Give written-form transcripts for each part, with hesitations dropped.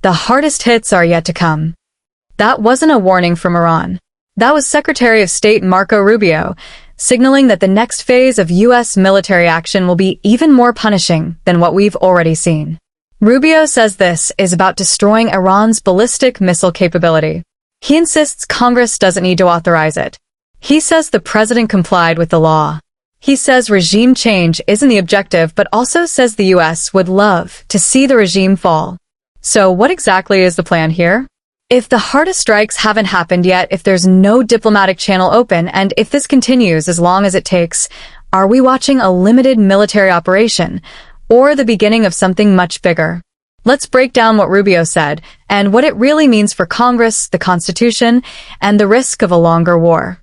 The hardest hits are yet to come. That wasn't a warning from Iran. That was Secretary of State Marco Rubio, signaling that the next phase of U.S. military action will be even more punishing than what we've already seen. Rubio says this is about destroying Iran's ballistic missile capability. He insists Congress doesn't need to authorize it. He says the president complied with the law. He says regime change isn't the objective, but also says the U.S. would love to see the regime fall. So what exactly is the plan here? If the hardest strikes haven't happened yet, if there's no diplomatic channel open, and if this continues as long as it takes, are we watching a limited military operation, or the beginning of something much bigger? Let's break down what Rubio said, and what it really means for Congress, the Constitution, and the risk of a longer war.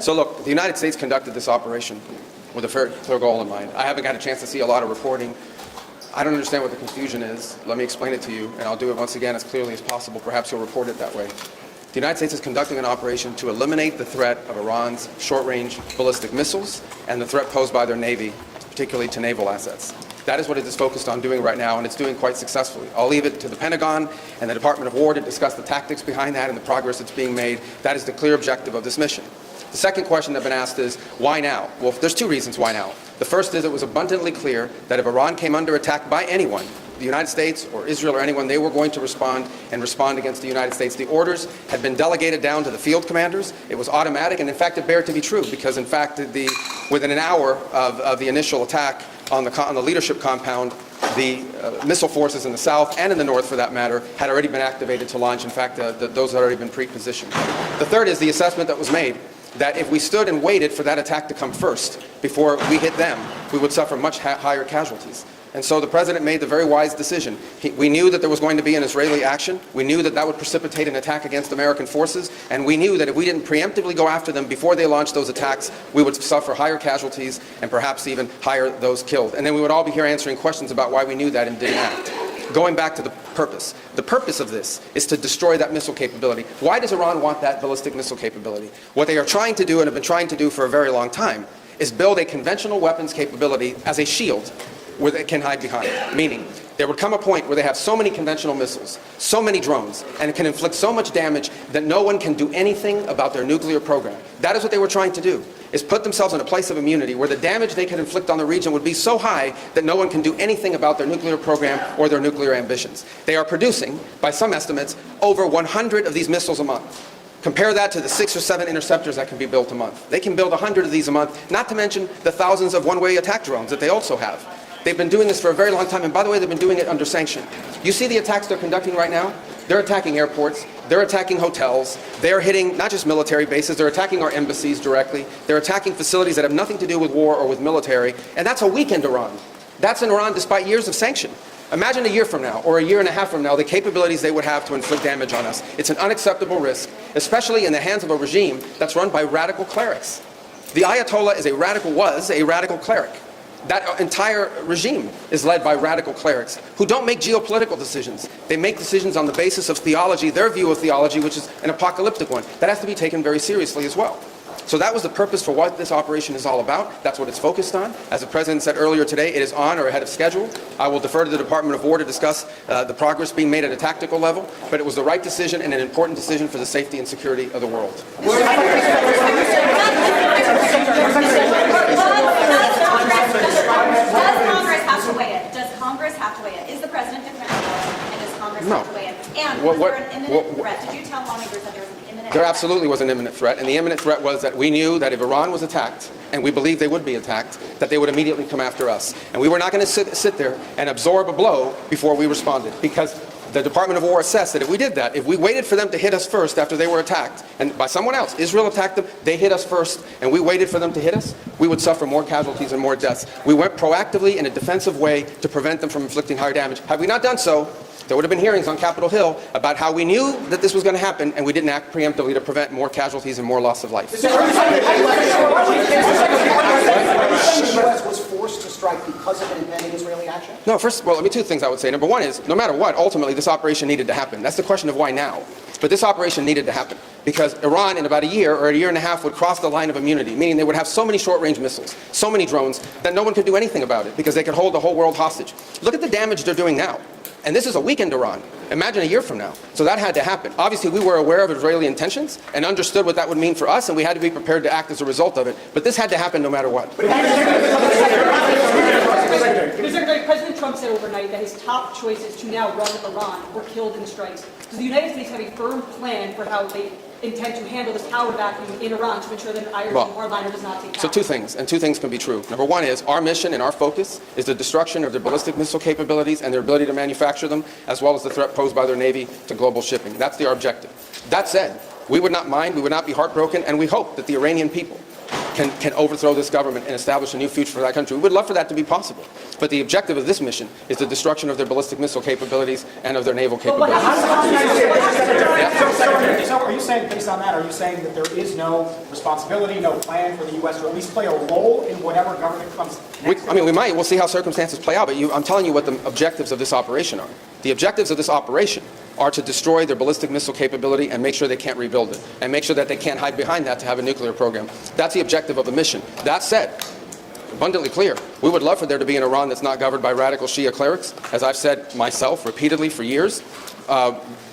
So look, the United States conducted this operation with a very clear goal in mind. I haven't got a chance to see a lot of reporting. I don't understand what the confusion is. Let me explain it to you, and I'll do it once again as clearly as possible. Perhaps you'll report it that way. The United States is conducting an operation to eliminate the threat of Iran's short-range ballistic missiles and the threat posed by their Navy, particularly to naval assets. That is what it is focused on doing right now, and it's doing quite successfully. I'll leave it to the Pentagon and the Department of War to discuss the tactics behind that and the progress that's being made. That is the clear objective of this mission. The second question that's been asked is, why now? Well, there's two reasons why now. The first is it was abundantly clear that if Iran came under attack by anyone, the United States or Israel or anyone, they were going to respond against the United States. The orders had been delegated down to the field commanders. It was automatic, and in fact, it bared to be true, because in fact, within an hour of the initial attack on the leadership compound, the missile forces in the south and in the north, for that matter, had already been activated to launch. In fact, those had already been pre-positioned. The third is the assessment that was made that if we stood and waited for that attack to come first before we hit them, we would suffer much higher casualties. And so the president made the very wise decision. We knew that there was going to be an Israeli action. We knew that that would precipitate an attack against American forces. And we knew that if we didn't preemptively go after them before they launched those attacks, we would suffer higher casualties and perhaps even higher those killed. And then we would all be here answering questions about why we knew that and didn't act. Going back to the purpose of this is to destroy that missile capability. Why does Iran want that ballistic missile capability? What they are trying to do, and have been trying to do for a very long time, is build a conventional weapons capability as a shield where they can hide behind. Meaning, there would come a point where they have so many conventional missiles, so many drones, and it can inflict so much damage that no one can do anything about their nuclear program. That is what they were trying to do, is put themselves in a place of immunity where the damage they could inflict on the region would be so high that no one can do anything about their nuclear program or their nuclear ambitions. They are producing, by some estimates, over 100 of these missiles a month. Compare that to the 6 or 7 interceptors that can be built a month. They can build 100 of these a month, not to mention the thousands of one-way attack drones that they also have. They've been doing this for a very long time, and by the way, they've been doing it under sanction. You see the attacks they're conducting right now? They're attacking airports, they're attacking hotels, they're hitting not just military bases, they're attacking our embassies directly, they're attacking facilities that have nothing to do with war or with military, and that's a weakened Iran. That's in Iran despite years of sanction. Imagine a year from now, or a year and a half from now, the capabilities they would have to inflict damage on us. It's an unacceptable risk, especially in the hands of a regime that's run by radical clerics. The Ayatollah was a radical cleric. That entire regime is led by radical clerics who don't make geopolitical decisions. They make decisions on the basis of theology, their view of theology, which is an apocalyptic one. That has to be taken very seriously as well. So that was the purpose for what this operation is all about. That's what it's focused on. As the President said earlier today, it is on or ahead of schedule. I will defer to the Department of War to discuss the progress being made at a tactical level, but it was the right decision and an important decision for the safety and security of the world. Does Congress have to weigh it? Is the President declaring war, and does Congress have to weigh it? And was there an imminent threat? Did you tell lawmakers that there was an imminent threat? There absolutely was an imminent threat, and the imminent threat was that we knew that if Iran was attacked, and we believed they would be attacked, that they would immediately come after us. And we were not going to sit there and absorb a blow before we responded, because the Department of War assessed that if we did that, if we waited for them to hit us first after they were attacked, and by someone else, Israel attacked them, they hit us first, and we waited for them to hit us, we would suffer more casualties and more deaths. We went proactively in a defensive way to prevent them from inflicting higher damage. Had we not done so, there would have been hearings on Capitol Hill about how we knew that this was going to happen, and we didn't act preemptively to prevent more casualties and more loss of life. The U.S. was forced to strike because of an impending Israeli action? No, let me two things I would say. Number one is, no matter what, ultimately this operation needed to happen. That's the question of why now. But this operation needed to happen because Iran in about a year or a year and a half would cross the line of immunity, meaning they would have so many short-range missiles, so many drones, that no one could do anything about it because they could hold the whole world hostage. Look at the damage they're doing now. And this is a weakened Iran. Imagine a year from now. So that had to happen. Obviously, we were aware of Israeli intentions and understood what that would mean for us, and we had to be prepared to act as a result of it. But this had to happen no matter what. Secretary, President Trump said overnight that his top choices to now run Iran were killed in strikes. Does the United States have a firm plan for how they intend to handle this power vacuum in Iran to ensure that an Irish hardliner does not take power? So two things, and two things can be true. Number one is our mission and our focus is the destruction of their ballistic missile capabilities and their ability to manufacture them, as well as the threat posed by their Navy to global shipping. That's our objective. That said, we would not mind, we would not be heartbroken, and we hope that the Iranian people can overthrow this government and establish a new future for that country. We would love for that to be possible. But the objective of this mission is the destruction of their ballistic missile capabilities and of their naval capabilities. So are you saying, based on that, are you saying that there is no responsibility, no plan for the U.S. to at least play a role in whatever government comes next? We might. We'll see how circumstances play out. But I'm telling you what the objectives of this operation are. The objectives of this operation are to destroy their ballistic missile capability and make sure they can't rebuild it, and make sure that they can't hide behind that to have a nuclear program. That's the objective of the mission. That said, abundantly clear, we would love for there to be an Iran that's not governed by radical Shia clerics. As I've said myself repeatedly for years,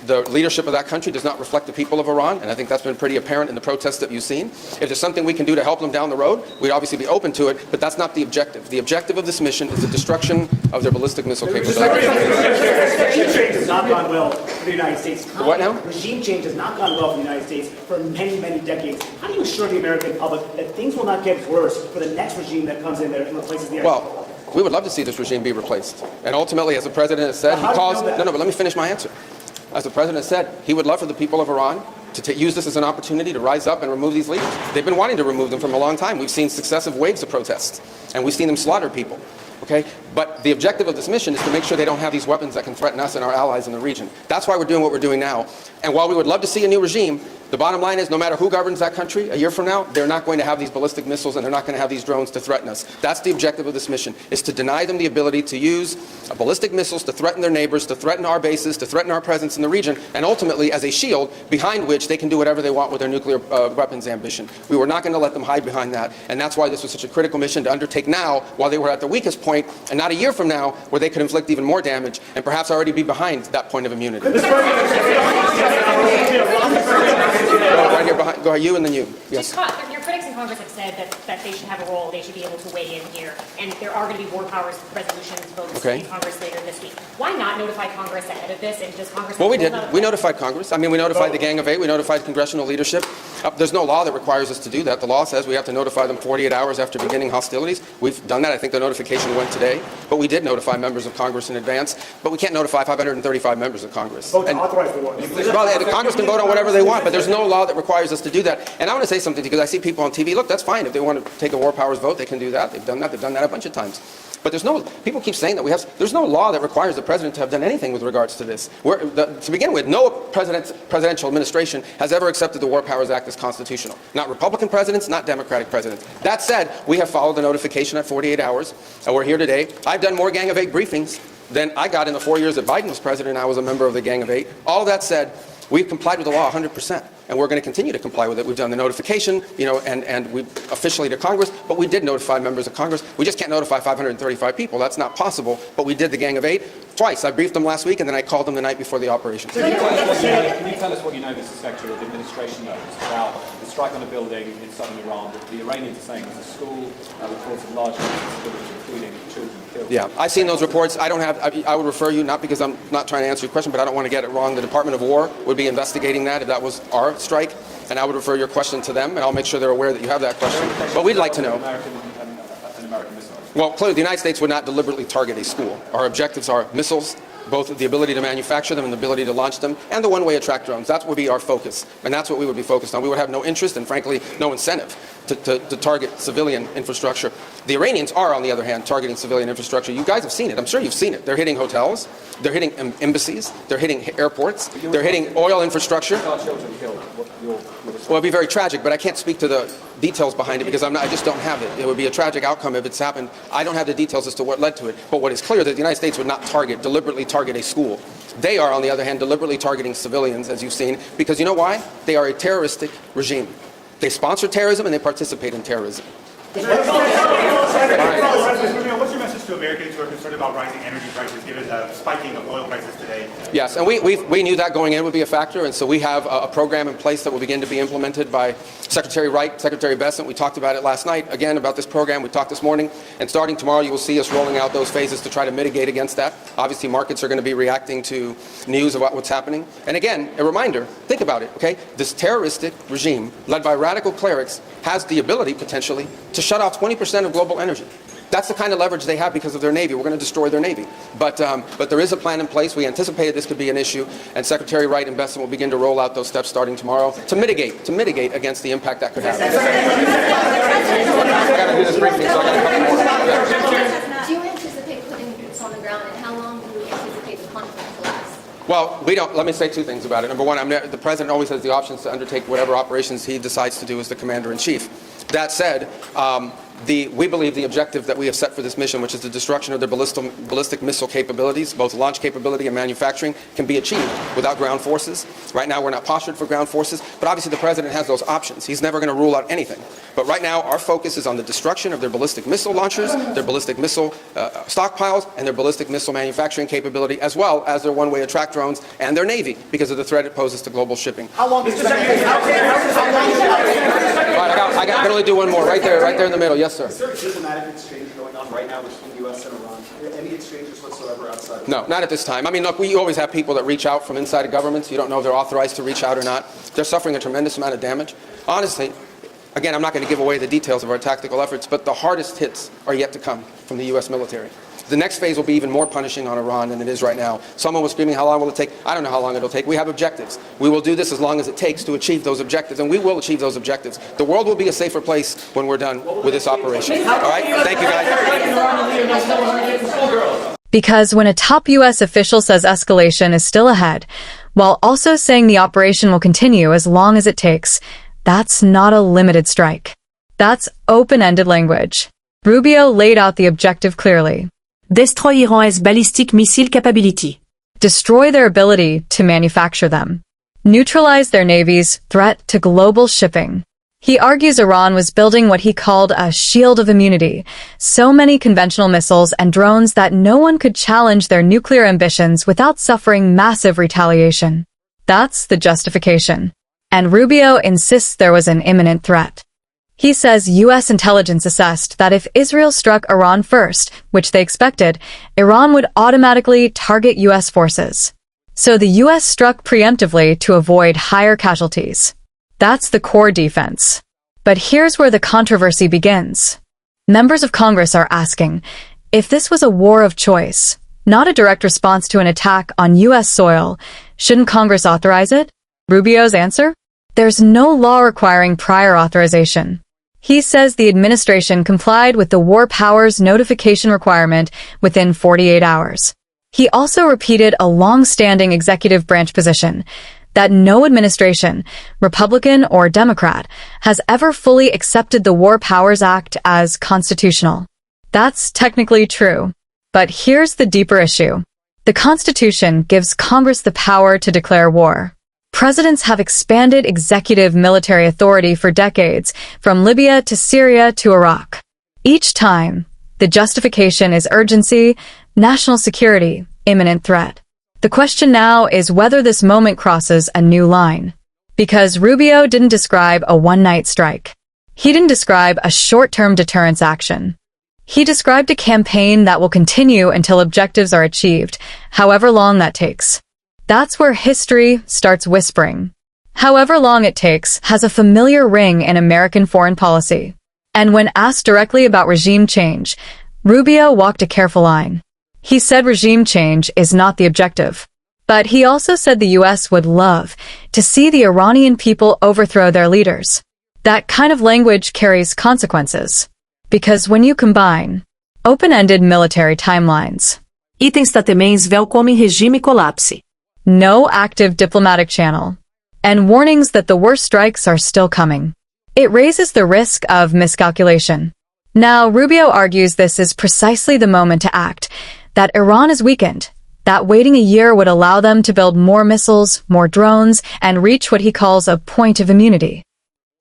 the leadership of that country does not reflect the people of Iran, and I think that's been pretty apparent in the protests that you've seen. If there's something we can do to help them down the road, we'd obviously be open to it, but that's not the objective. The objective of this mission is the destruction of their ballistic missile capability. Regime change has not gone well for the United States. What now? Regime change has not gone well for the United States for many, many decades. How do you assure the American public that things will not get worse for the next regime that comes in there and replaces the Well, we would love to see this regime be replaced. And ultimately, as the president has said, he calls... No, but let me finish my answer. As the president has said, he would love for the people of Iran to use this as an opportunity to rise up and remove these leaders. They've been wanting to remove them for a long time. We've seen successive waves of protests, and we've seen them slaughter people. Okay? But the objective of this mission is to make sure they don't have these weapons that can threaten us and our allies in the region. That's why we're doing what we're doing now. And while we would love to see a new regime, the bottom line is no matter who governs that country a year from now, they're not going to have these ballistic missiles and they're not going to have these drones to threaten us. That's the objective of this mission, is to deny them the ability to use ballistic missiles to threaten their neighbors, to threaten our bases, to threaten our presence in the region, and ultimately as a shield behind which they can do whatever they want with their nuclear weapons ambition. We were not going to let them hide behind that, and that's why this was such a critical mission to undertake now while they were at their weakest point, and not a year from now where they could inflict even more damage and perhaps already be behind that point of immunity. Right here behind, go ahead, you and then you. Yes. Your critics in Congress have said that they should have a role, they should be able to weigh in here, and there are going to be war powers resolutions votes in Congress later this week. Why not notify Congress ahead of this, and does Congress... Well, we did. We notified Congress. I mean, we notified the Gang of Eight. We notified congressional leadership. There's no law that requires us to do that. The law says we have to notify them 48 hours after beginning hostilities. We've done that. I think the notification went today. But we did notify members of Congress in advance. But we can't notify 535 members of Congress. vote to authorize the war? Well, the Congress can vote on whatever they want, but there's no law that requires us to do that. And I want to say something because I see people on TV. Look, that's fine. If they want to take a war powers vote, they can do that. They've done that. They've done that a bunch of times. But people keep saying that there's no law that requires the president to have done anything with regards to this. To begin with, no presidential administration has ever accepted the War Powers Act as constitutional. Not Republican presidents, not Democratic presidents. That said, we have followed the notification at 48 hours, and we're here today. I've done more Gang of Eight briefings than I got in the 4 years that Biden was president and I was a member of the Gang of Eight. All of that said, we've complied with the law 100%. And we're going to continue to comply with it. We've done the notification, and we officially to Congress, but we did notify members of Congress. We just can't notify 535 people. That's not possible, but we did the Gang of Eight twice. I briefed them last week, and then I called them the night before the operation. Can you tell us what you know, Mr. Secretary, of the administration knows about the strike on a building in southern Iran that the Iranians are saying was a school, reports of large civilians, including children killed? Yeah, I've seen those reports. I would refer you, not because I'm not trying to answer your question, but I don't want to get it wrong. The Department of War would be investigating that if that was our strike, and I would refer your question to them, and I'll make sure they're aware that you have that question. But we'd like to know. American missile. Well, clearly, the United States would not deliberately target a school. Our objectives are missiles, both the ability to manufacture them and the ability to launch them, and the one-way attract drones. That would be our focus, and that's what we would be focused on. We would have no interest and, frankly, no incentive to target civilian infrastructure. The Iranians are, on the other hand, targeting civilian infrastructure. You guys have seen it. I'm sure you've seen it. They're hitting hotels. They're hitting embassies. They're hitting airports. They're hitting oil infrastructure. Well, it'd be very tragic, but I can't speak to the details behind it because I just don't have it. It would be a tragic outcome if it's happened. I don't have the details as to what led to it. But what is clear is that the United States would not deliberately target a school. They are, on the other hand, deliberately targeting civilians, as you've seen, because you know why? They are a terroristic regime. They sponsor terrorism and they participate in terrorism. What's your message to Americans who are concerned about rising energy prices given the spiking of oil prices today? Yes, and we knew that going in would be a factor, and so we have a program in place that will begin to be implemented by Secretary Wright, Secretary Bessent. We talked about it last night, again, about this program. We talked this morning, and starting tomorrow you will see us rolling out those phases to try to mitigate against that. Obviously, markets are going to be reacting to news about what's happening. And again, a reminder, think about it, okay? This terroristic regime, led by radical clerics, has the ability, potentially, to shut off 20% of global energy. That's the kind of leverage they have because of their Navy. We're going to destroy their Navy. But there is a plan in place. We anticipated this could be an issue, and Secretary Wright and Bessent will begin to roll out those steps starting tomorrow to mitigate against the impact that could have. I got to do this briefly, so I got a couple more. Do you anticipate putting boots on the ground, and how long do you anticipate the conflict to last? Well, we don't. Let me say two things about it. Number one, the president always has the options to undertake whatever operations he decides to do as the commander-in-chief. That said, we believe the objective that we have set for this mission, which is the destruction of their ballistic missile capabilities, both launch capability and manufacturing, can be achieved without ground forces. Right now, we're not postured for ground forces, but obviously the president has those options. He's never going to rule out anything. But right now, our focus is on the destruction of their ballistic missile launchers, their ballistic missile stockpiles, and their ballistic missile manufacturing capability, as well as their one-way attract drones and their Navy, because of the threat it poses to global shipping. How long does All right, I can only do one more, right there in the middle. Yes, sir. Is there a diplomatic exchange going on right now between the U.S. and Iran? Any exchanges whatsoever outside of No, not at this time. I mean, look, we always have people that reach out from inside of governments. You don't know if they're authorized to reach out or not. They're suffering a tremendous amount of damage. Honestly, again, I'm not going to give away the details of our tactical efforts, but the hardest hits are yet to come from the U.S. military. The next phase will be even more punishing on Iran than it is right now. Someone was screaming, how long will it take? I don't know how long it'll take. We have objectives. We will do this as long as it takes to achieve those objectives, and we will achieve those objectives. The world will be a safer place when we're done with this operation. All right? Thank you, guys. Because when a top U.S. official says escalation is still ahead, while also saying the operation will continue as long as it takes, that's not a limited strike. That's open-ended language. Rubio laid out the objective clearly. Destroy Iran's ballistic missile capability. Destroy their ability to manufacture them. Neutralize their Navy's threat to global shipping. He argues Iran was building what he called a shield of immunity, so many conventional missiles and drones that no one could challenge their nuclear ambitions without suffering massive retaliation. That's the justification. And Rubio insists there was an imminent threat. He says U.S. intelligence assessed that if Israel struck Iran first, which they expected, Iran would automatically target U.S. forces. So the U.S. struck preemptively to avoid higher casualties. That's the core defense. But here's where the controversy begins. Members of Congress are asking, if this was a war of choice, not a direct response to an attack on U.S. soil, shouldn't Congress authorize it? Rubio's answer? There's no law requiring prior authorization. He says the administration complied with the War Powers notification requirement within 48 hours. He also repeated a long-standing executive branch position that no administration, Republican or Democrat, has ever fully accepted the War Powers Act as constitutional. That's technically true. But here's the deeper issue. The Constitution gives Congress the power to declare war. Presidents have expanded executive military authority for decades, from Libya to Syria to Iraq. Each time, the justification is urgency, national security, imminent threat. The question now is whether this moment crosses a new line. Because Rubio didn't describe a one-night strike. He didn't describe a short-term deterrence action. He described a campaign that will continue until objectives are achieved, however long that takes. That's where history starts whispering. However long it takes has a familiar ring in American foreign policy. And when asked directly about regime change, Rubio walked a careful line. He said regime change is not the objective. But he also said the U.S. would love to see the Iranian people overthrow their leaders. That kind of language carries consequences. Because when you combine open-ended military timelines, Itens tatemens velkommen regime colapse. No active diplomatic channel, and warnings that the worst strikes are still coming, it raises the risk of miscalculation. Now, Rubio argues this is precisely the moment to act, that Iran is weakened, that waiting a year would allow them to build more missiles, more drones, and reach what he calls a point of immunity.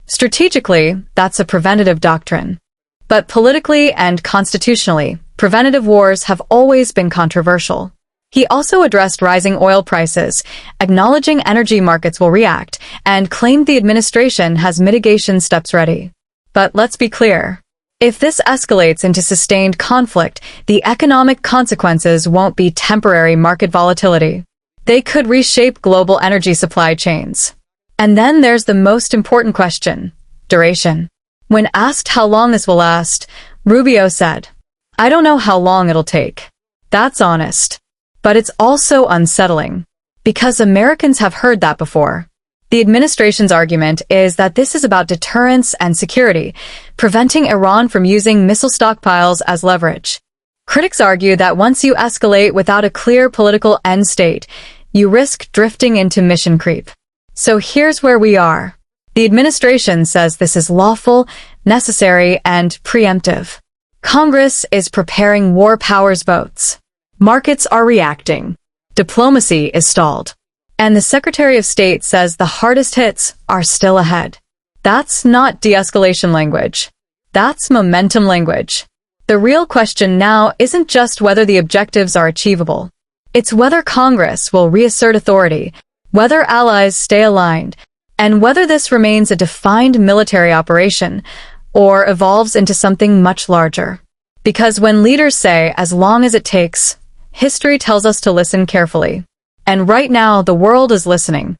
Strategically, that's a preventative doctrine. But politically and constitutionally, Preventative wars have always been controversial. He also addressed rising oil prices, acknowledging energy markets will react, and claimed the administration has mitigation steps ready. But let's be clear. If this escalates into sustained conflict, the economic consequences won't be temporary market volatility. They could reshape global energy supply chains. And then there's the most important question: duration. When asked how long this will last, Rubio said, "I don't know how long it'll take." That's honest. But it's also unsettling. Because Americans have heard that before. The administration's argument is that this is about deterrence and security, preventing Iran from using missile stockpiles as leverage. Critics argue that once you escalate without a clear political end state, you risk drifting into mission creep. So here's where we are. The administration says this is lawful, necessary, and preemptive. Congress is preparing war powers votes. Markets are reacting. Diplomacy is stalled. And the Secretary of State says the hardest hits are still ahead. That's not de-escalation language. That's momentum language. The real question now isn't just whether the objectives are achievable. It's whether Congress will reassert authority, whether allies stay aligned, and whether this remains a defined military operation or evolves into something much larger. Because when leaders say, as long as it takes, history tells us to listen carefully. And right now, the world is listening.